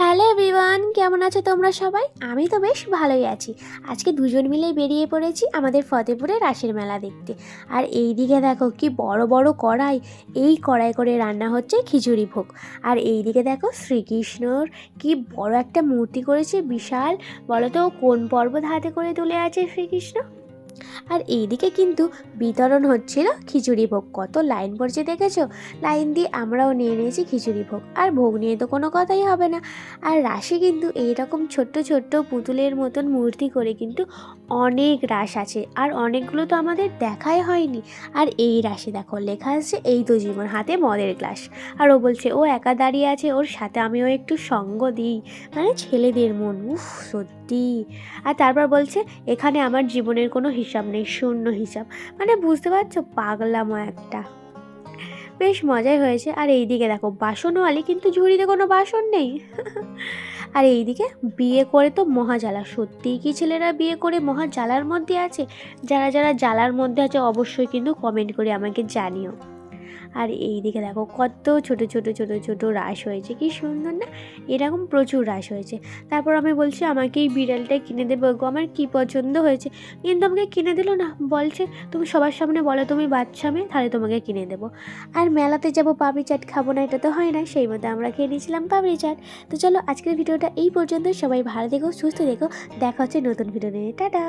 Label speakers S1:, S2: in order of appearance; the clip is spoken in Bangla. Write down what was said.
S1: হ্যালো এভরিওয়ান, কেমন আছো তোমরা সবাই? আমি তো বেশ ভালোই আছি। আজকে দুজন মিলেই বেরিয়ে পড়েছি আমাদের ফতেপুরে রাসের মেলা দেখতে। আর এই দিকে দেখো কি বড় বড় কড়াই, এই কড়াই করে রান্না হচ্ছে খিচুড়ি ভোগ। আর এই দিকে দেখো শ্রীকৃষ্ণর কি বড় একটা মূর্তি করেছে, বিশাল। বলো তো কোন পর্বত হাতে করে তুলে আছে শ্রীকৃষ্ণ। আর এইদিকে কিন্তু বিতরণ হচ্ছিল খিচুড়ি ভোগ। কত লাইন পড়ছে দেখেছো? লাইন দিয়ে আমরাও নিয়ে নিয়েছি খিচুড়ি ভোগ। আর ভোগ নিয়ে তো কোনো কথাই হবে না। আর রাশে কিন্তু এইরকম ছোট্ট ছোট্ট পুতুলের মতন মূর্তি করে কিন্তু অনেক রাস আছে, আর অনেকগুলো তো আমাদের দেখাই হয়নি। আর এই রাশে দেখো লেখা আছে এই তো জীবন, হাতে মদের গ্লাস। আর ও বলছে ও একা দাঁড়িয়ে আছে, ওর সাথে আমিও একটু সঙ্গ দিই। মানে ছেলেদের মন, উফ সত্যি। আর তারপর বলছে এখানে আমার জীবনের কোনো হিসাব নেই, শূন্য হিসাব। মানে বুঝতে পারছো, পাগলামো একটা। বেশ মজাই হয়েছে। আর এইদিকে দেখো বাসনওয়ালি, কিন্তু ঝুড়িতে কোনো বাসন নেই। আর এইদিকে বিয়ে করে তো মহা জ্বালা। সত্যিই কি ছেলেরা বিয়ে করে মহা জ্বালার মধ্যে আছে? যারা যারা জ্বালার মধ্যে আছে অবশ্যই কিন্তু কমেন্ট করে আমাকে জানিও। আর এই দিকে দেখো কত ছোট ছোট ছোট ছোট রাস হয়েছে, কি সুন্দর না? এরকম প্রচুর রাস হয়েছে। তারপর আমি বলছি আমাকে এই বিড়ালটাই কিনে দেবে গো, আমার কি পছন্দ হয়েছে। কিন্তু আমাকে কিনে দিল না, বলছে তুমি সবার সামনে বলো তুমি বাচ্চা মেয়ে, তাহলে তোমাকে কিনে দেবো। আর মেলাতে যাব পাপড়ি চাট খাবো না, এটা তো হয় না। সেই মতো আমরা খেয়ে নিয়েছিলাম পাপড়ি চাট। তো চলো আজকের ভিডিওটা এই পর্যন্ত। সবাই ভালো থেকো, সুস্থ থেকো। দেখা হচ্ছে নতুন ভিডিও নিয়ে। টাটা।